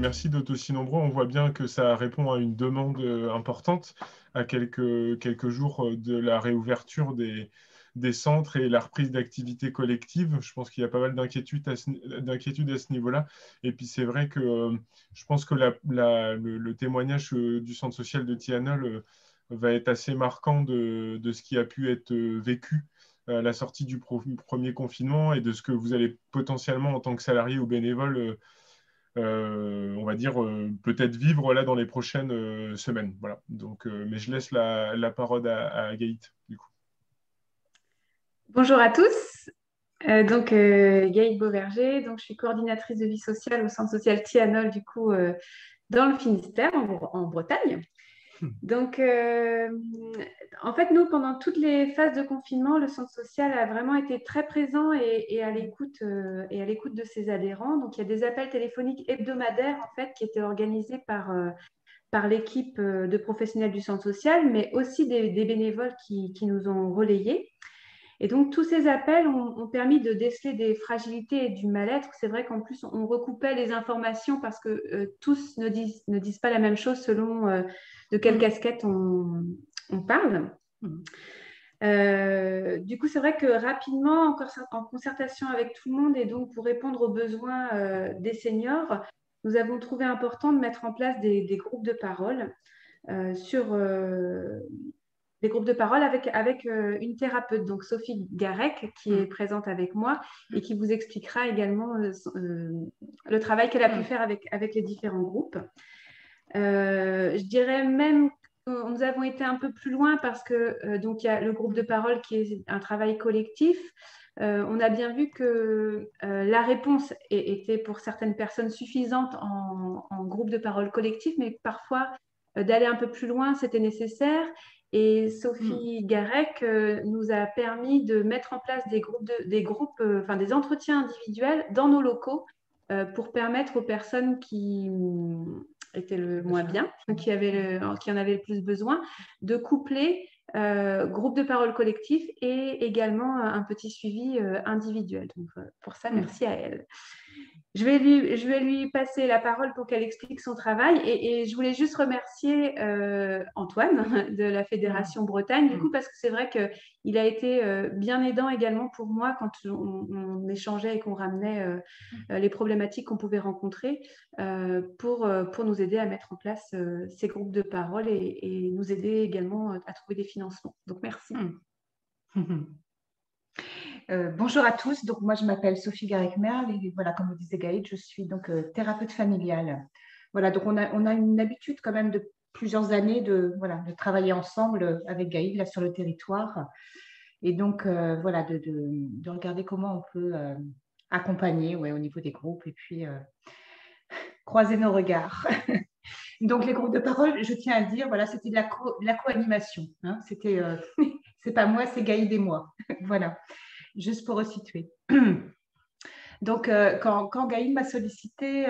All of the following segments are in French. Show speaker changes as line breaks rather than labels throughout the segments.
merci d'être aussi nombreux. On voit bien que ça répond à une demande importante à quelques jours de la réouverture des centres et la reprise d'activités collectives. Je pense qu'il y a pas mal d'inquiétudes à ce niveau-là. Et puis c'est vrai que je pense que le témoignage du centre social de Tianol va être assez marquant de ce qui a pu être vécu à la sortie du premier confinement et de ce que vous allez potentiellement en tant que salarié ou bénévole on va dire, peut-être vivre là dans les prochaines semaines. Voilà. Donc, mais je laisse la parole à Gaït, du coup.
Bonjour à tous. Gaïd Beauverger, je suis coordinatrice de vie sociale au centre social Tianol, dans le Finistère, en Bretagne. Donc, euh, En fait, nous, pendant toutes les phases de confinement, le centre social a vraiment été très présent et à l'écoute de ses adhérents. Donc, il y a des appels téléphoniques hebdomadaires, en fait, qui étaient organisés par l'équipe de professionnels du centre social, mais aussi des bénévoles qui nous ont relayés. Et donc, tous ces appels ont permis de déceler des fragilités et du mal-être. C'est vrai qu'en plus, on recoupait les informations parce que tous ne disent pas la même chose selon de quelle casquette on parle. Du coup, c'est vrai que rapidement, en concertation avec tout le monde et donc pour répondre aux besoins des seniors, nous avons trouvé important de mettre en place des groupes de parole sur des groupes de parole avec une thérapeute, donc Sophie Garec, qui est présente avec moi et qui vous expliquera également le travail qu'elle a pu faire avec les différents groupes. Je dirais même que nous avons été un peu plus loin parce que donc il y a le groupe de parole qui est un travail collectif. On a bien vu que la réponse était pour certaines personnes suffisante en groupe de parole collectif, mais parfois d'aller un peu plus loin, c'était nécessaire. Et Sophie Garec nous a permis de mettre en place des entretiens individuels dans nos locaux pour permettre aux personnes qui étaient le moins bien, qui en avaient le plus besoin, de coupler groupe de parole collectif et également un petit suivi individuel. Donc, pour ça, merci à elle. Je vais lui passer la parole pour qu'elle explique son travail et je voulais juste remercier Antoine de la Fédération Bretagne, du coup, parce que c'est vrai qu'il a été bien aidant également pour moi quand on échangeait et qu'on ramenait les problématiques qu'on pouvait rencontrer pour nous aider à mettre en place ces groupes de parole et nous aider également à trouver des financements. Donc, merci.
Bonjour à tous, donc moi je m'appelle Sophie Garec-Merle et voilà, comme vous disait Gaïd, je suis donc thérapeute familiale. Voilà, donc on a une habitude quand même de plusieurs années de travailler ensemble avec Gaïd là sur le territoire et donc voilà, de regarder comment on peut accompagner au niveau des groupes et puis croiser nos regards. Donc les groupes de parole, je tiens à dire, voilà, c'était de la co-animation. Hein, c'était, c'est pas moi, c'est Gaïd et moi. Voilà. Juste pour resituer. Donc, quand Gaïd m'a sollicité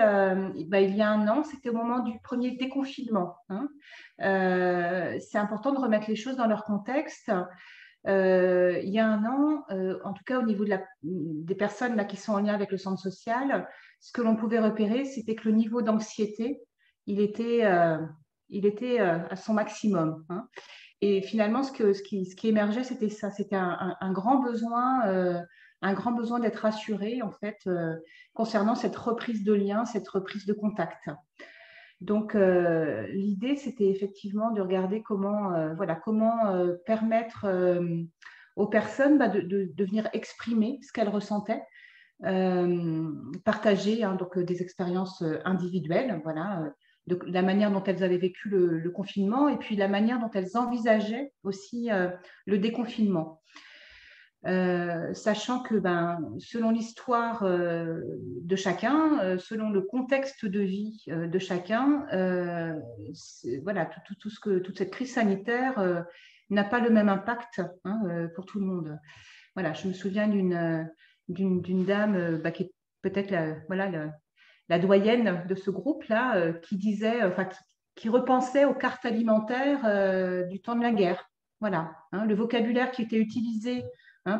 il y a un an, c'était au moment du premier déconfinement. Hein. C'est important de remettre les choses dans leur contexte. Il y a un an, en tout cas au niveau des personnes là, qui sont en lien avec le centre social, ce que l'on pouvait repérer, c'était que le niveau d'anxiété, il était à son maximum. Hein. Et finalement, ce qui émergeait, c'était ça, c'était un grand besoin d'être rassuré en fait concernant cette reprise de lien, cette reprise de contact. Donc l'idée, c'était effectivement de regarder comment permettre aux personnes de venir exprimer ce qu'elles ressentaient, partager donc des expériences individuelles, voilà. De la manière dont elles avaient vécu le confinement et puis la manière dont elles envisageaient aussi le déconfinement. Sachant que selon l'histoire de chacun, selon le contexte de vie de chacun, voilà, toute cette crise sanitaire n'a pas le même impact pour tout le monde. Voilà, je me souviens d'une dame qui est peut-être la doyenne de ce groupe-là, qui disait, qui repensait aux cartes alimentaires du temps de la guerre. Voilà, hein, le vocabulaire qui était utilisé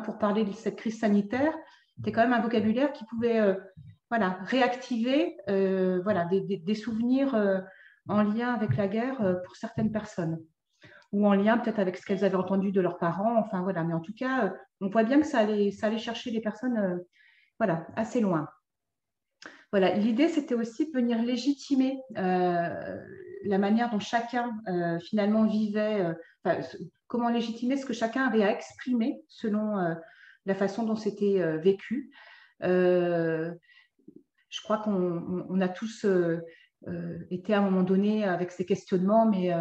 pour parler de cette crise sanitaire était quand même un vocabulaire qui pouvait voilà, réactiver voilà, des souvenirs en lien avec la guerre pour certaines personnes, ou en lien peut-être avec ce qu'elles avaient entendu de leurs parents. Enfin voilà, mais en tout cas, on voit bien que ça allait chercher les personnes voilà, assez loin. Voilà, l'idée, c'était aussi de venir légitimer la manière dont chacun finalement vivait, comment légitimer ce que chacun avait à exprimer selon la façon dont c'était vécu. Je crois qu'on a tous été à un moment donné avec ces questionnements, mais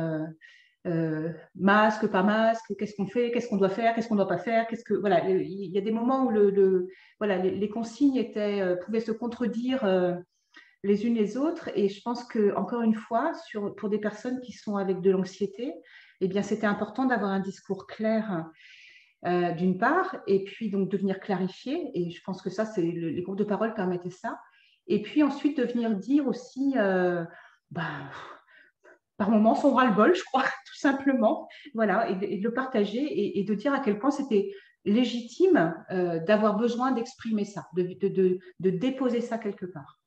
masque, pas masque, qu'est-ce qu'on fait, qu'est-ce qu'on doit faire, qu'est-ce qu'on ne doit pas faire, voilà, il y a des moments où voilà, les consignes pouvaient se contredire les unes les autres, et je pense que encore une fois, pour des personnes qui sont avec de l'anxiété, eh bien c'était important d'avoir un discours clair d'une part, et puis donc de venir clarifier, et je pense que ça, les groupes de parole permettaient ça, et puis ensuite de venir dire aussi par moments son ras-le-bol, je crois, tout simplement, voilà, et de le partager et de dire à quel point c'était légitime d'avoir besoin d'exprimer ça, de déposer ça quelque part.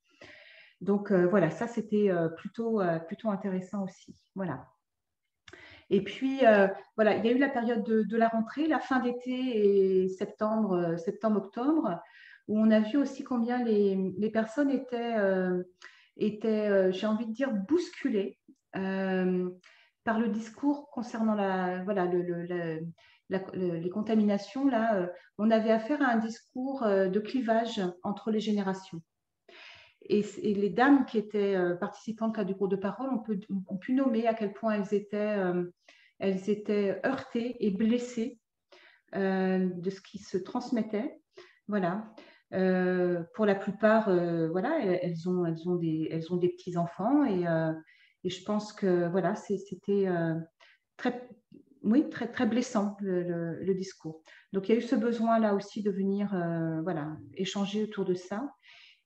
Donc voilà, ça c'était plutôt intéressant aussi, voilà. Et puis voilà, il y a eu la période de la rentrée, la fin d'été et septembre-octobre, où on a vu aussi combien les personnes étaient j'ai envie de dire, bousculées par le discours concernant les contaminations. Là, on avait affaire à un discours de clivage entre les générations. Et les dames qui étaient participantes du groupe de parole ont pu nommer à quel point elles étaient heurtées et blessées de ce qui se transmettait. Voilà. Pour la plupart, voilà, elles ont des petits-enfants, et je pense que voilà, c'était très, très blessant le discours. Donc il y a eu ce besoin-là aussi de venir voilà, échanger autour de ça.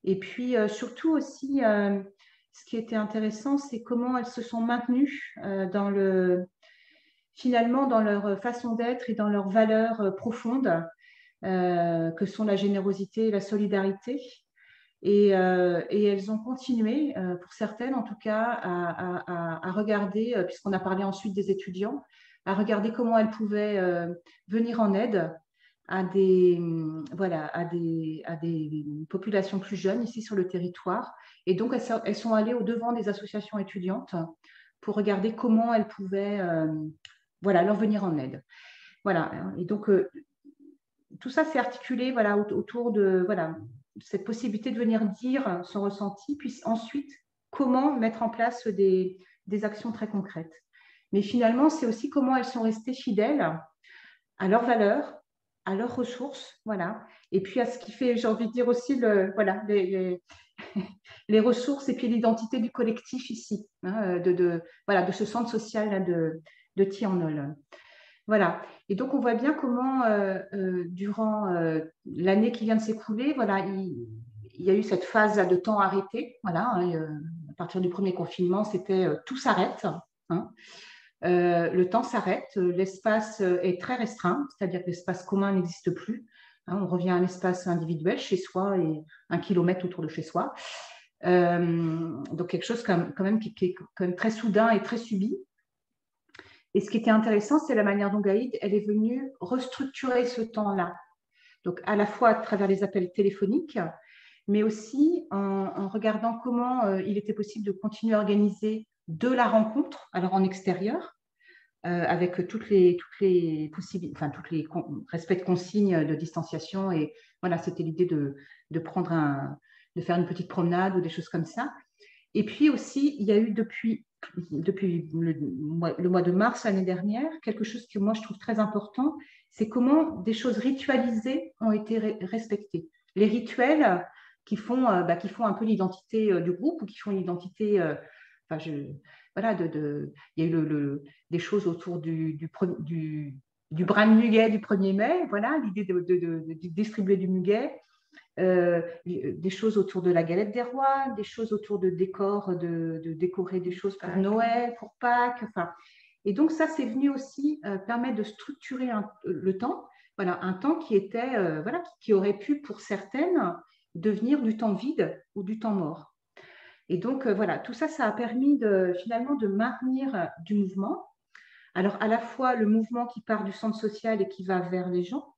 Et puis surtout aussi, ce qui était intéressant, c'est comment elles se sont maintenues finalement dans leur façon d'être et dans leurs valeurs profondes, que sont la générosité et la solidarité. Et elles ont continué, pour certaines en tout cas, à regarder, puisqu'on a parlé ensuite des étudiants, à regarder comment elles pouvaient venir en aide à des populations plus jeunes ici sur le territoire. Et donc, elles sont allées au-devant des associations étudiantes pour regarder comment elles pouvaient voilà, leur venir en aide. Voilà. Et donc, tout ça s'est articulé voilà, autour de voilà, cette possibilité de venir dire son ressenti, puis ensuite, comment mettre en place des actions très concrètes. Mais finalement, c'est aussi comment elles sont restées fidèles à leurs valeurs, à leurs ressources, voilà. Et puis à ce qui fait, j'ai envie de dire aussi, voilà, les ressources et puis l'identité du collectif ici, hein, voilà, de ce centre social là, de Tihanol. Voilà. Et donc, on voit bien comment, durant l'année qui vient de s'écouler, voilà, il y a eu cette phase de temps arrêté. Voilà, hein, à partir du premier confinement, c'était tout s'arrête. Hein. Le temps s'arrête, l'espace est très restreint, c'est-à-dire que l'espace commun n'existe plus. Hein, on revient à un espace individuel chez soi et 1 kilomètre autour de chez soi. Donc, quelque chose quand même qui est quand même très soudain et très subi. Et ce qui était intéressant, c'est la manière dont Gaïd, elle est venue restructurer ce temps-là. Donc, à la fois à travers les appels téléphoniques, mais aussi en regardant comment il était possible de continuer à organiser de la rencontre, alors en extérieur, avec toutes les possibilités, enfin, tous les respects de consignes de distanciation. Et voilà, c'était l'idée de faire une petite promenade ou des choses comme ça. Et puis aussi, il y a eu depuis le mois de mars l'année dernière, quelque chose que moi je trouve très important, c'est comment des choses ritualisées ont été respectées. Les rituels qui font un peu l'identité du groupe, ou qui font l'identité, voilà, il y a eu des choses autour du brin de muguet du 1er mai, voilà, l'idée de distribuer du muguet. Des choses autour de la galette des rois, des choses autour de décors, de décorer des choses pour Noël, pour Pâques. Enfin, et donc ça, c'est venu aussi permettre de structurer le temps. Voilà, un temps qui était, voilà, qui aurait pu pour certaines devenir du temps vide ou du temps mort. Et donc, voilà, tout ça, ça a permis finalement de maintenir du mouvement. Alors, à la fois le mouvement qui part du centre social et qui va vers les gens,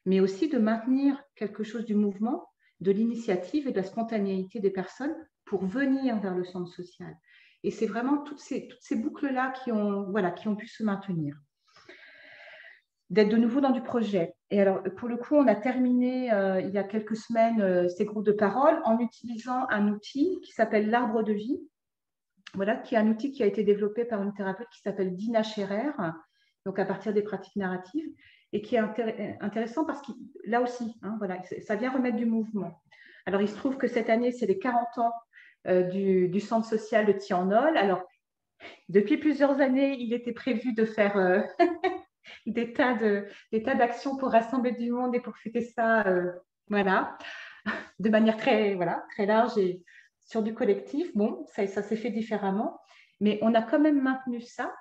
mais aussi de maintenir quelque chose du mouvement, de l'initiative et de la spontanéité des personnes pour venir vers le centre social. Et c'est vraiment toutes ces boucles-là qui ont pu se maintenir. D'être de nouveau dans du projet. Et alors, pour le coup, on a terminé il y a quelques semaines ces groupes de parole en utilisant un outil qui s'appelle l'arbre de vie. Voilà, qui est un outil qui a été développé par une thérapeute qui s'appelle Dina Scherer, donc à partir des pratiques narratives, et qui est intéressant parce que là aussi, voilà, ça vient remettre du mouvement. Alors, il se trouve que cette année, c'est les 40 ans du centre social de Tianol. Alors, depuis plusieurs années, il était prévu de faire des tas d'actions pour rassembler du monde et pour fêter ça, voilà, de manière très large et sur du collectif. Bon, ça s'est fait différemment, mais on a quand même maintenu ça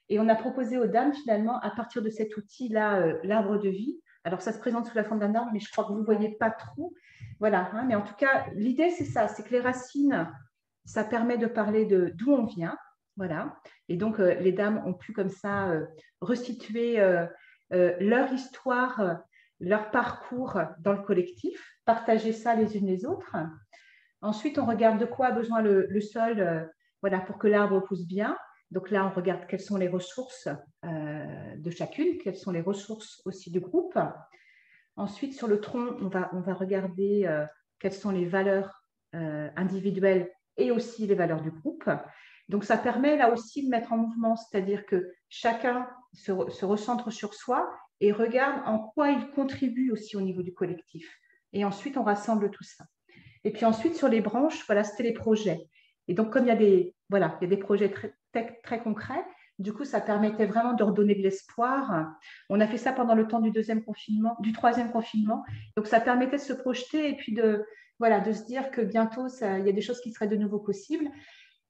et on a proposé aux dames finalement, à partir de cet outil-là, l'arbre de vie. Alors, ça se présente sous la forme d'un arbre, mais je crois que vous ne voyez pas trop. Voilà, mais en tout cas, l'idée, c'est ça, c'est que les racines, ça permet de parler d'où on vient. Voilà. Et donc, les dames ont pu comme ça restituer leur histoire, leur parcours dans le collectif, partager ça les unes les autres. Ensuite, on regarde de quoi a besoin le sol voilà, pour que l'arbre pousse bien. Donc là, on regarde quelles sont les ressources de chacune, quelles sont les ressources aussi du groupe. Ensuite, sur le tronc, on va regarder quelles sont les valeurs individuelles et aussi les valeurs du groupe. Donc, ça permet là aussi de mettre en mouvement, c'est-à-dire que chacun se recentre sur soi et regarde en quoi il contribue aussi au niveau du collectif. Et ensuite, on rassemble tout ça. Et puis ensuite, sur les branches, voilà, c'était les projets. Et donc, comme il y a des projets très concrets, du coup, ça permettait vraiment de redonner de l'espoir. On a fait ça pendant le temps du troisième confinement. Donc, ça permettait de se projeter et puis de se dire que bientôt, il y a des choses qui seraient de nouveau possibles.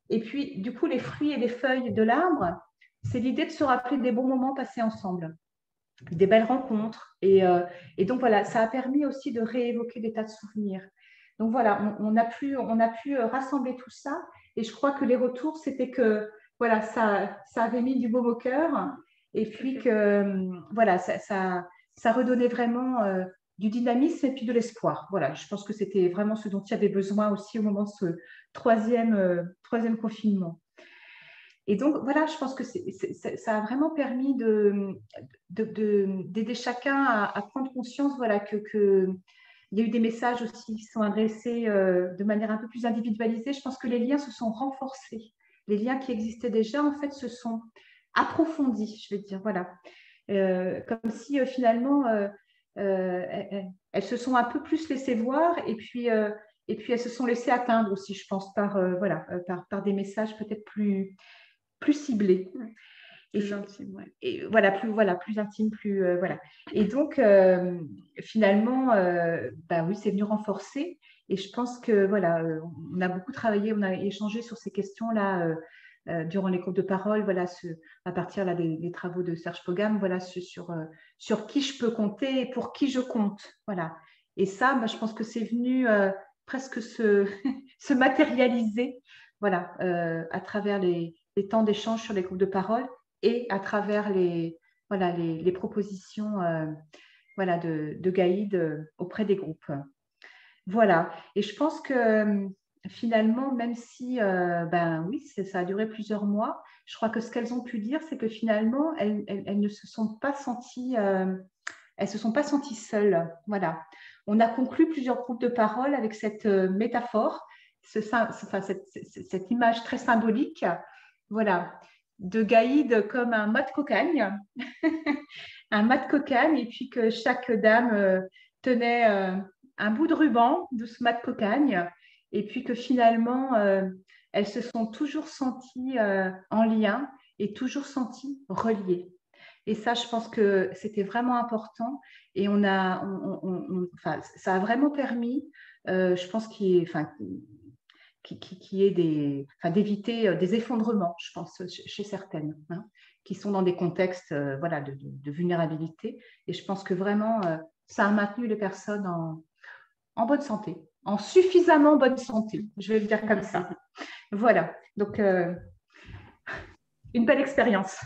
Et puis, du coup, les fruits et les feuilles de l'arbre, c'est l'idée de se rappeler des bons moments passés ensemble, des belles rencontres. Et donc, voilà, ça a permis aussi de réévoquer des tas de souvenirs. Donc, voilà, on a pu rassembler tout ça. Et je crois que les retours, c'était que, voilà, ça avait mis du baume au cœur. Et puis que, voilà, ça redonnait vraiment du dynamisme et puis de l'espoir. Voilà, je pense que c'était vraiment ce dont il y avait besoin aussi au moment de ce troisième confinement. Et donc, voilà, je pense que ça a vraiment permis d'aider chacun à prendre conscience voilà, qu'il y a eu des messages aussi qui sont adressés de manière un peu plus individualisée. Je pense que les liens se sont renforcés. Les liens qui existaient déjà, en fait, se sont approfondis, je vais dire. Voilà. Comme si, finalement, elles se sont un peu plus laissées voir et puis elles se sont laissées atteindre aussi, je pense, par des messages peut-être plus ciblés.
Plus intime, ouais.
Et plus intime, voilà. Et donc, finalement, oui, c'est venu renforcer. Et je pense que, voilà, on a beaucoup travaillé, on a échangé sur ces questions-là durant les groupes de parole, voilà, à partir là, des travaux de Serge Pogam, voilà, sur qui je peux compter et pour qui je compte. Voilà. Et ça, je pense que c'est venu presque se matérialiser voilà, à travers les temps d'échange sur les groupes de parole et à travers les propositions voilà, de Gaïd auprès des groupes. Voilà. Et je pense que finalement, même si oui, ça a duré plusieurs mois, je crois que ce qu'elles ont pu dire, c'est que finalement, elles ne se sont pas senties, seules. Voilà. On a conclu plusieurs groupes de parole avec cette métaphore, cette image très symbolique, voilà, de Gaïd comme un mât de cocagne, un mât de cocagne, et puis que chaque dame tenait un bout de ruban de ce mât de cocagne, et puis que finalement, elles se sont toujours senties en lien et toujours senties reliées. Et ça, je pense que c'était vraiment important. Et ça a vraiment permis, je pense, d'éviter des effondrements, je pense, chez certaines, qui sont dans des contextes voilà, de vulnérabilité. Et je pense que vraiment, ça a maintenu les personnes en bonne santé, en suffisamment bonne santé, je vais le dire comme ça. Voilà, donc une belle expérience.